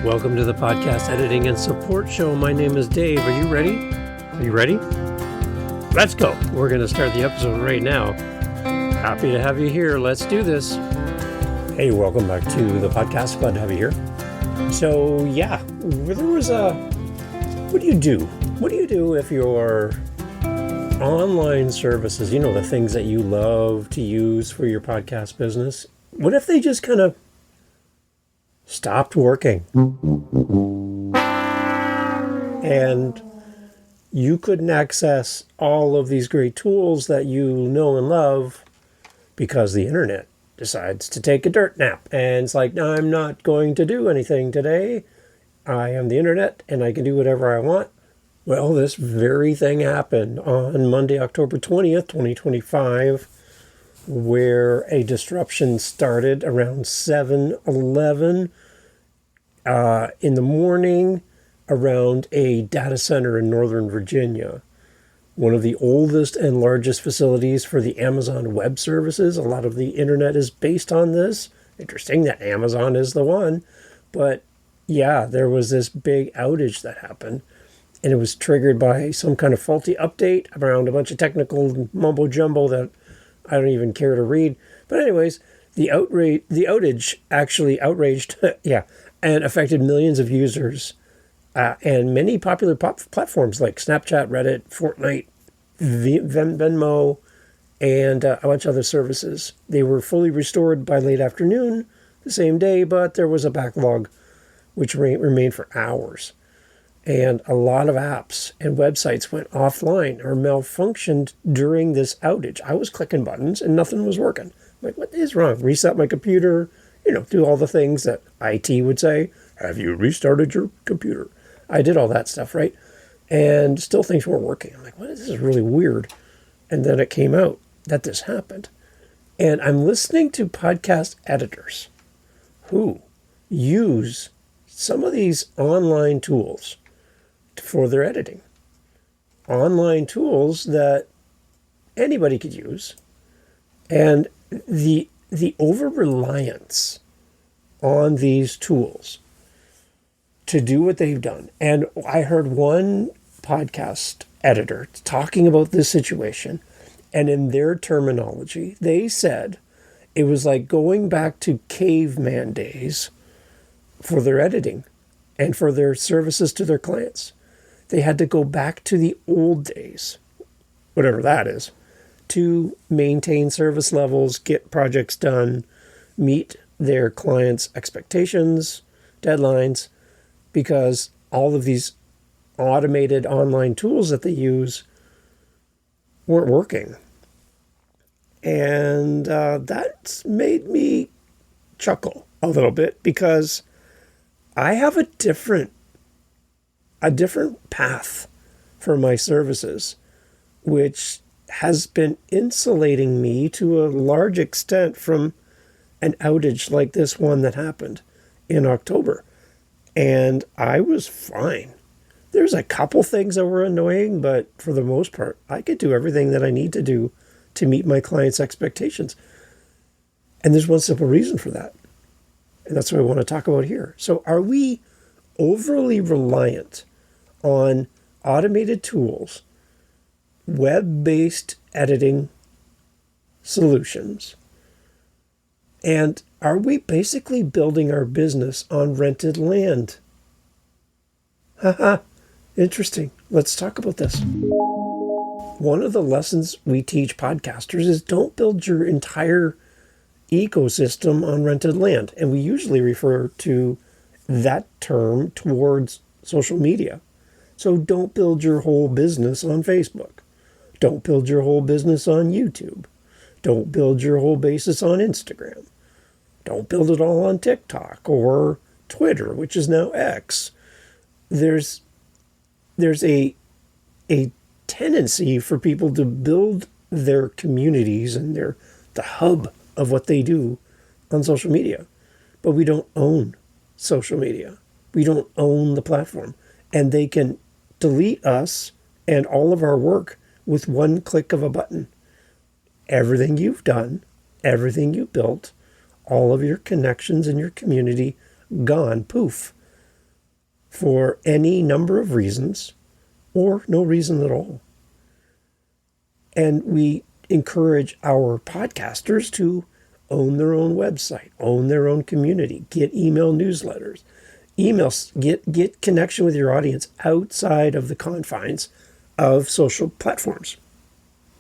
Welcome to the podcast editing and support show. My name is Dave. Are you ready? Are you ready? Let's go. We're going to start the episode right now. Happy to have you here. Let's do this. Hey, welcome back to the podcast. Glad to have you here. So, there was what do you do? What do you do if your online services, the things that you love to use for your podcast business, what if they just kind of stopped working? And you couldn't access all of these great tools that you know and love because the internet decides to take a dirt nap. And it's like, no, I'm not going to do anything today. I am the internet and I can do whatever I want. Well, this very thing happened on Monday, October 20th, 2025, where a disruption started around 7:11 in the morning around a data center in Northern Virginia, one of the oldest and largest facilities for the Amazon Web Services. A lot of the internet is based on this. Interesting that Amazon is the one. But yeah, there was this big outage that happened, and it was triggered by some kind of faulty update around a bunch of technical mumbo jumbo that I don't even care to read. But anyways, the outage actually outraged, and affected millions of users. And many popular platforms like Snapchat, Reddit, Fortnite, Venmo, and a bunch of other services. They were fully restored by late afternoon the same day, but there was a backlog which remained for hours. And a lot of apps and websites went offline or malfunctioned during this outage. I was clicking buttons and nothing was working. I'm like, what is wrong? Reset my computer, do all the things that IT would say. Have you restarted your computer? I did all that stuff, right? And still things weren't working. I'm like, this is really weird. And then it came out that this happened. And I'm listening to podcast editors who use some of these online tools for their editing. Online tools that anybody could use. And the over-reliance on these tools to do what they've done. And I heard one podcast editor talking about this situation, and in their terminology, they said it was like going back to caveman days for their editing and for their services to their clients. They had to go back to the old days, whatever that is, to maintain service levels, get projects done, meet their clients' expectations, deadlines, because all of these automated online tools that they use weren't working. And that's made me chuckle a little bit because I have a different path for my services, which has been insulating me to a large extent from an outage like this one that happened in October. And I was fine. There's a couple things that were annoying, but for the most part, I could do everything that I need to do to meet my clients' expectations. And there's one simple reason for that. And that's what I want to talk about here. So are we overly reliant on automated tools, web-based editing solutions? And are we basically building our business on rented land? Haha, interesting. Let's talk about this. One of the lessons we teach podcasters is don't build your entire ecosystem on rented land. And we usually refer to that term towards social media. So don't build your whole business on Facebook. Don't build your whole business on YouTube. Don't build your whole basis on Instagram. Don't build it all on TikTok or Twitter, which is now X. There's a tendency for people to build their communities and the hub of what they do on social media. But we don't own social media. We don't own the platform. And they can delete us and all of our work with one click of a button. Everything you've done, everything you built, all of your connections in your community, gone, poof. for any number of reasons or no reason at all. And we encourage our podcasters to own their own website, own their own community, get email newsletters, get connection with your audience outside of the confines of social platforms,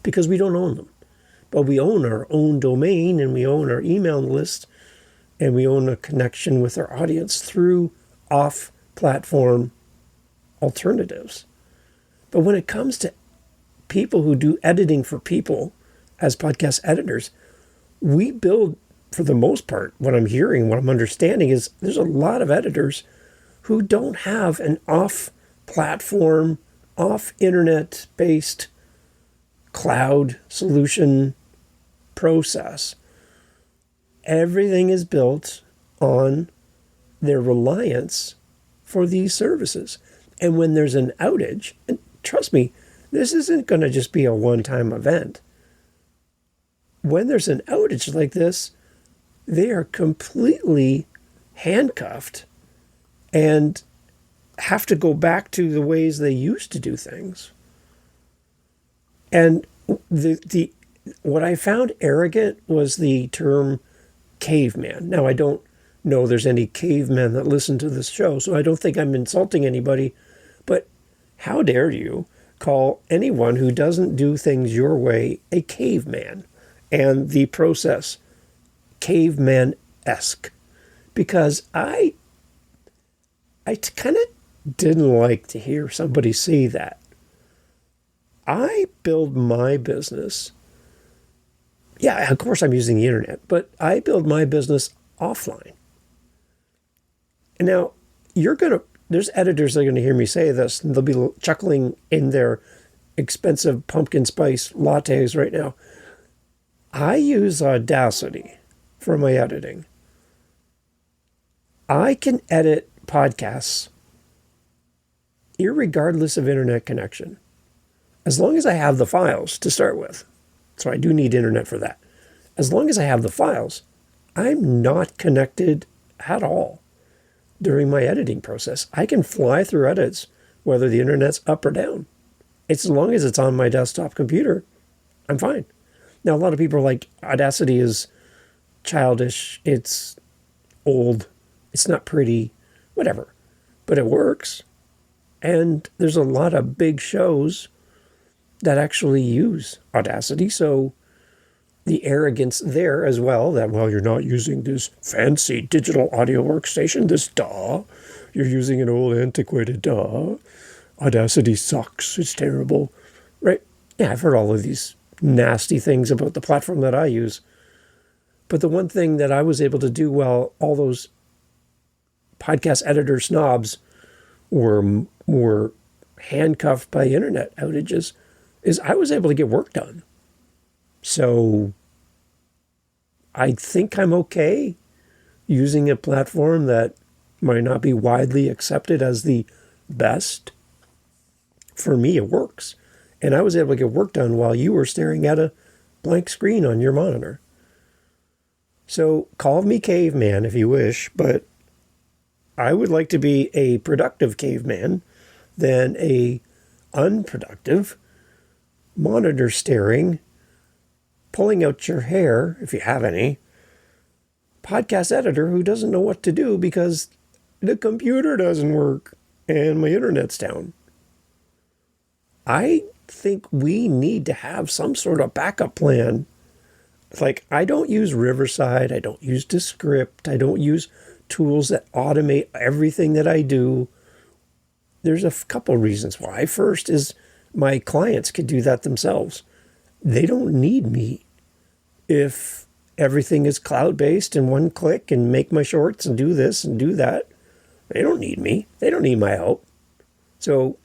because we don't own them. But we own our own domain, and we own our email list, and we own a connection with our audience through off-platform alternatives. But when it comes to people who do editing for people as podcast editors, we build, for the most part, what I'm hearing, what I'm understanding is there's a lot of editors who don't have an off-platform, off-internet-based cloud solution process. Everything is built on their reliance for these services. And when there's an outage, and trust me, this isn't going to just be a one-time event. When there's an outage like this, they are completely handcuffed and have to go back to the ways they used to do things. And what I found arrogant was the term caveman. Now, I don't know there's any cavemen that listen to this show, so I don't think I'm insulting anybody, but how dare you call anyone who doesn't do things your way a caveman, and the process caveman-esque? Because I kind of didn't like to hear somebody say that. I build my business. Yeah, of course I'm using the internet, but I build my business offline. And now there's editors that are going to hear me say this, and they'll be chuckling in their expensive pumpkin spice lattes right now. I use Audacity for my editing. I can edit podcasts irregardless of internet connection, as long as I have the files to start with. So I do need internet for that. As long as I have the files, I'm not connected at all during my editing process. I can fly through edits whether the internet's up or down. As long as it's on my desktop computer, I'm fine. Now, a lot of people are like, Audacity is childish, it's old, it's not pretty, whatever. But it works. And there's a lot of big shows that actually use Audacity, so the arrogance there as well, that, well, you're not using this fancy digital audio workstation, this DAW. You're using an old antiquated DAW. Audacity sucks. It's terrible. Right? Yeah, I've heard all of these nasty things about the platform that I use. But the one thing that I was able to do while all those podcast editor snobs were handcuffed by internet outages is I was able to get work done. So I think I'm okay using a platform that might not be widely accepted as the best. For me, it works. And I was able to get work done while you were staring at a blank screen on your monitor. So call me caveman if you wish, but I would like to be a productive caveman than a unproductive, monitor staring, pulling out your hair, if you have any, podcast editor who doesn't know what to do because the computer doesn't work and my internet's down. I think we need to have some sort of backup plan. Like, I don't use Riverside, I don't use Descript, I don't use tools that automate everything that I do. There's a couple reasons why. First is my clients could do that themselves. They don't need me. If everything is cloud-based and one click and make my shorts and do this and do that, they don't need me. They don't need my help. So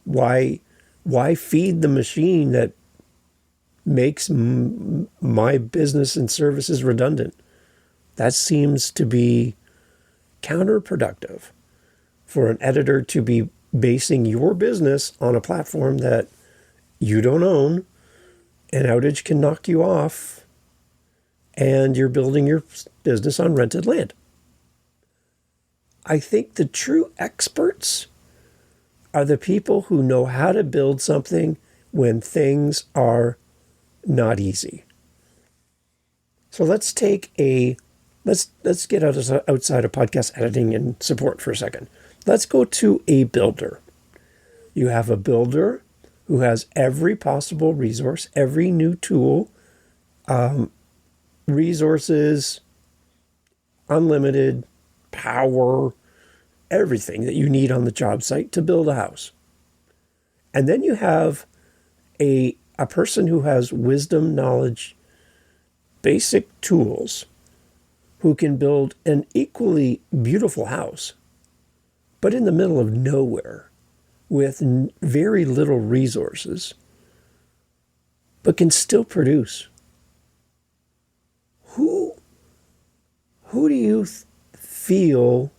why feed the machine that makes my business and services redundant? That seems to be counterproductive for an editor to be basing your business on a platform that you don't own. An outage can knock you off, and you're building your business on rented land. I think the true experts are the people who know how to build something when things are not easy. So let's take let's get outside of podcast editing and support for a second. Let's go to a builder. You have a builder who has every possible resource, every new tool, resources, unlimited power, everything that you need on the job site to build a house. And then you have a person who has wisdom, knowledge, basic tools, who can build an equally beautiful house, but in the middle of nowhere with very little resources, but can still produce. Who do you feel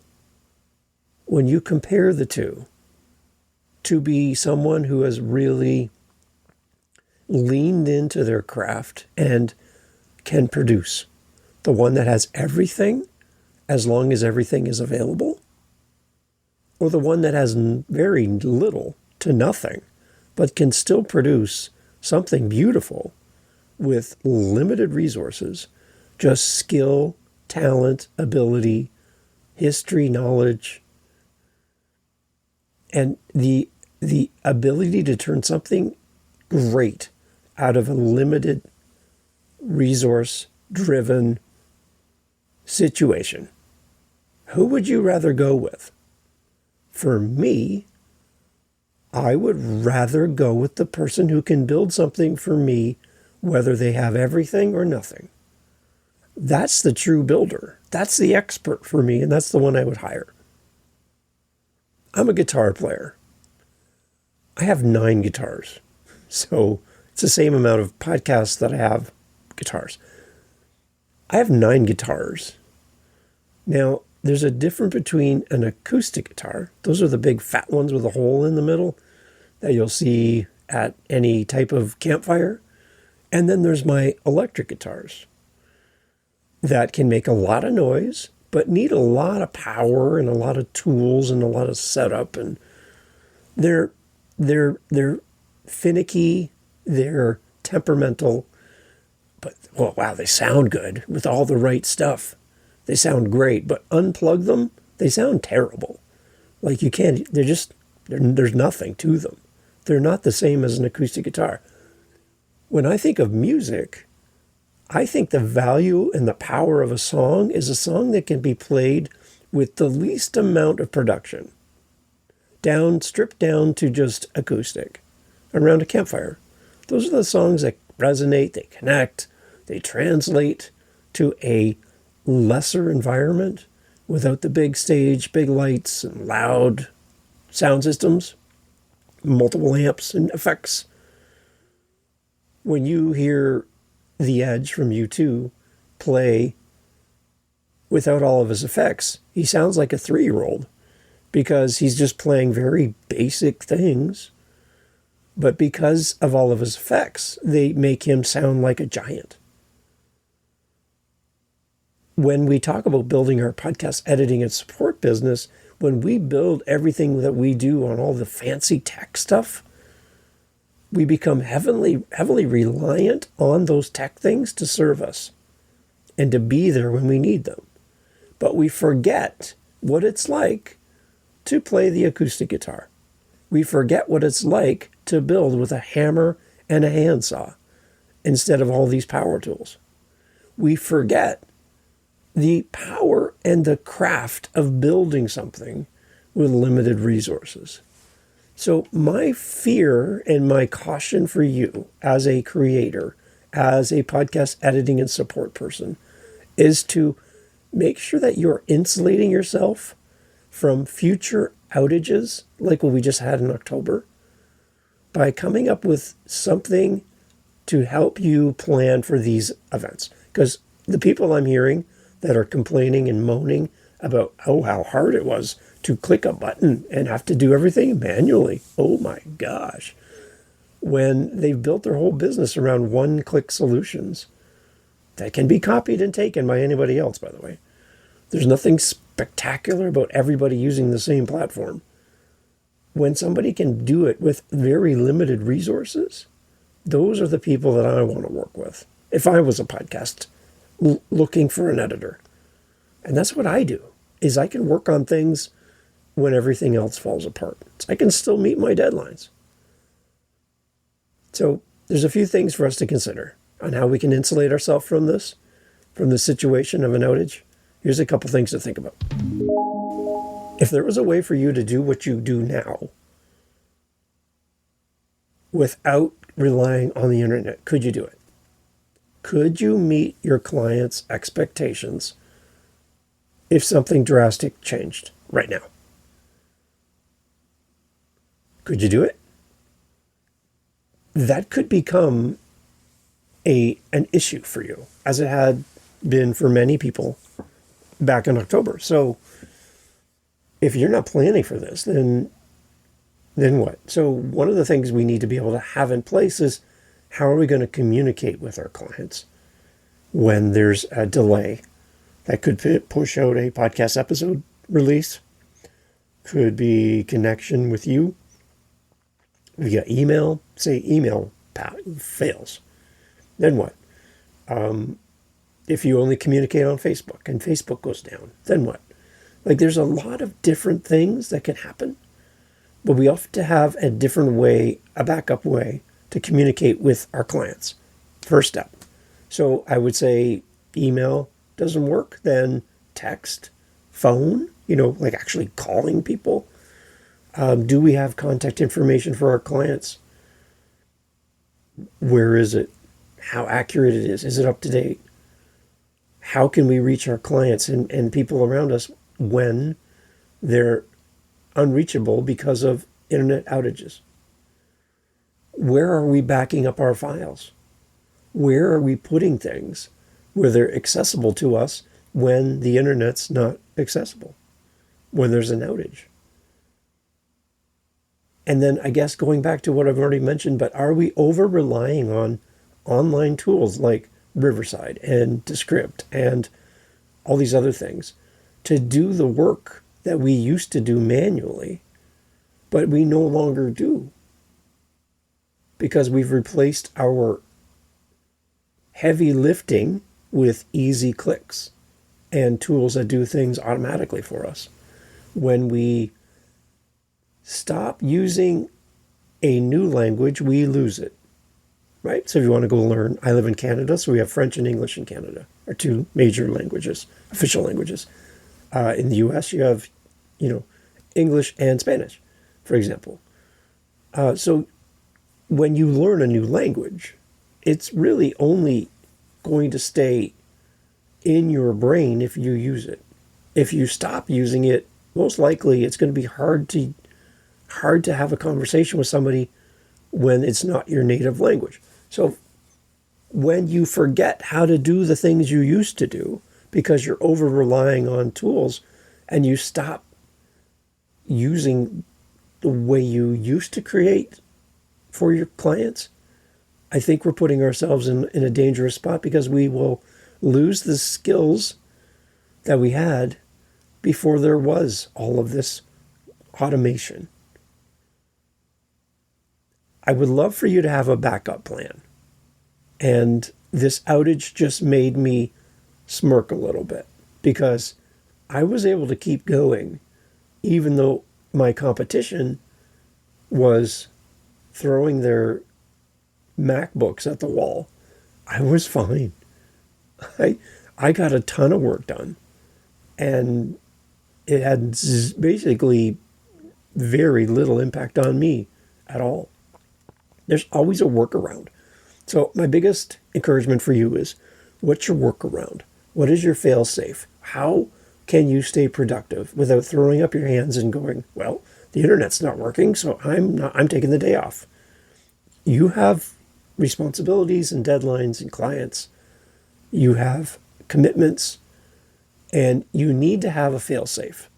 when you compare the two to be someone who has really leaned into their craft and can produce? The one that has everything as long as everything is available? Or the one that has very little to nothing, but can still produce something beautiful with limited resources, just skill, talent, ability, history, knowledge, and the ability to turn something great out of a limited resource-driven situation? Who would you rather go with? For me, I would rather go with the person who can build something for me, whether they have everything or nothing. That's the true builder. That's the expert for me, and that's the one I would hire. I'm a guitar player. I have 9 guitars. So it's the same amount of podcasts that I have guitars. I have 9 guitars. Now, there's a difference between an acoustic guitar. Those are the big fat ones with a hole in the middle that you'll see at any type of campfire. And then there's my electric guitars that can make a lot of noise, but need a lot of power and a lot of tools and a lot of setup. And they're finicky, they're temperamental, but, oh, wow, they sound good with all the right stuff. They sound great, but unplug them, they sound terrible. Like you can't, there's nothing to them. They're not the same as an acoustic guitar. When I think of music, I think the value and the power of a song is a song that can be played with the least amount of production. Stripped down to just acoustic around a campfire. Those are the songs that resonate, they connect, they translate to a lesser environment without the big stage, big lights, and loud sound systems, multiple amps and effects. When you hear The Edge from U2 play without all of his effects, he sounds like a 3-year-old because he's just playing very basic things. But because of all of his effects, they make him sound like a giant. When we talk about building our podcast editing and support business, when we build everything that we do on all the fancy tech stuff, we become heavily reliant on those tech things to serve us and to be there when we need them. But we forget what it's like to play the acoustic guitar. We forget what it's like to build with a hammer and a handsaw instead of all these power tools. We forget the power and the craft of building something with limited resources. So my fear and my caution for you as a creator, as a podcast editing and support person, is to make sure that you're insulating yourself from future outages like what we just had in October by coming up with something to help you plan for these events. Because the people I'm hearing that are complaining and moaning about how hard it was to click a button and have to do everything manually. Oh my gosh. When they've built their whole business around one-click solutions that can be copied and taken by anybody else, by the way. There's nothing spectacular about everybody using the same platform. When somebody can do it with very limited resources, those are the people that I want to work with. If I was a podcast looking for an editor. And that's what I do, is I can work on things when everything else falls apart. So I can still meet my deadlines. So there's a few things for us to consider on how we can insulate ourselves from the situation of an outage. Here's a couple things to think about. If there was a way for you to do what you do now without relying on the internet, could you do it? Could you meet your clients' expectations if something drastic changed right now? Could you do it? That could become an issue for you, as it had been for many people back in October. So if you're not planning for this, then what? So one of the things we need to be able to have in place is, how are we going to communicate with our clients when there's a delay? That could push out a podcast episode release. Could be connection with you via email. Say email fails. Then what? If you only communicate on Facebook and Facebook goes down, then what? Like, there's a lot of different things that can happen, but we have to have a different way, a backup way to communicate with our clients. First step. So I would say email doesn't work, then text, phone, like actually calling people. Do we have contact information for our clients? Where is it? How accurate it is? Is it up to date? How can we reach our clients and people around us when they're unreachable because of internet outages? Where are we backing up our files? Where are we putting things where they're accessible to us when the internet's not accessible, when there's an outage? And then I guess going back to what I've already mentioned, but are we over relying on online tools like Riverside and Descript and all these other things to do the work that we used to do manually, but we no longer do, because we've replaced our heavy lifting with easy clicks and tools that do things automatically for us? When we stop using a new language, we lose it, right? So if you want to go learn, I live in Canada, so we have French and English in Canada, our two major languages, official languages. In the US, you have, English and Spanish, for example. So when you learn a new language, it's really only going to stay in your brain if you use it. If you stop using it, most likely it's going to be hard to have a conversation with somebody when it's not your native language. So when you forget how to do the things you used to do because you're over relying on tools, and you stop using the way you used to create for your clients, I think we're putting ourselves in a dangerous spot, because we will lose the skills that we had before there was all of this automation. I would love for you to have a backup plan. And this outage just made me smirk a little bit, because I was able to keep going even though my competition was throwing their MacBooks at the wall. I was fine. I got a ton of work done, and it had basically very little impact on me at all. There's always a workaround. So my biggest encouragement for you is, what's your workaround? What is your fail-safe? How can you stay productive without throwing up your hands and going, well, the internet's not working, so I'm taking the day off. You have responsibilities and deadlines and clients. You have commitments, and you need to have a fail-safe.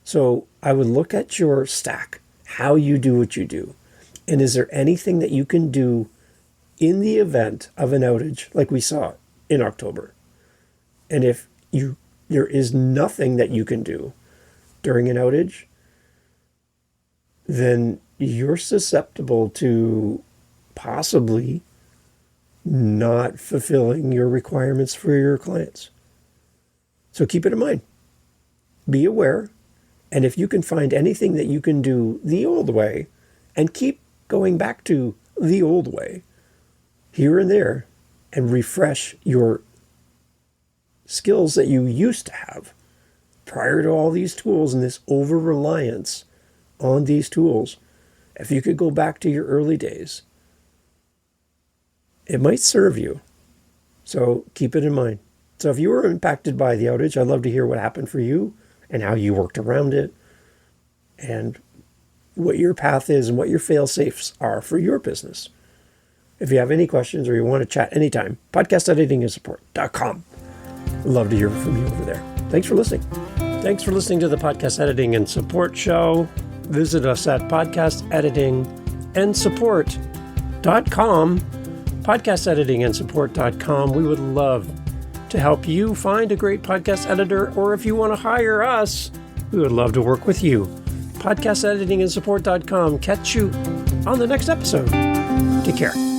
So I would look at your stack, how you do what you do. And is there anything that you can do in the event of an outage like we saw in October? And if you there is nothing that you can do during an outage, then you're susceptible to possibly not fulfilling your requirements for your clients. So keep it in mind. Be aware. And if you can find anything that you can do the old way and keep going back to the old way here and there and refresh your skills that you used to have prior to all these tools and this over-reliance on these tools, if you could go back to your early days, it might serve you. So keep it in mind. So if you were impacted by the outage, I'd love to hear what happened for you and how you worked around it and what your path is and what your fail-safes are for your business. If you have any questions or you want to chat anytime, podcasteditingandsupport.com. I'd love to hear from you over there. Thanks for listening. Thanks for listening to the Podcast Editing and Support Show. Visit us at podcasteditingandsupport.com, podcasteditingandsupport.com. We would love to help you find a great podcast editor, or if you want to hire us, we would love to work with you. Podcasteditingandsupport.com. Catch you on the next episode. Take care.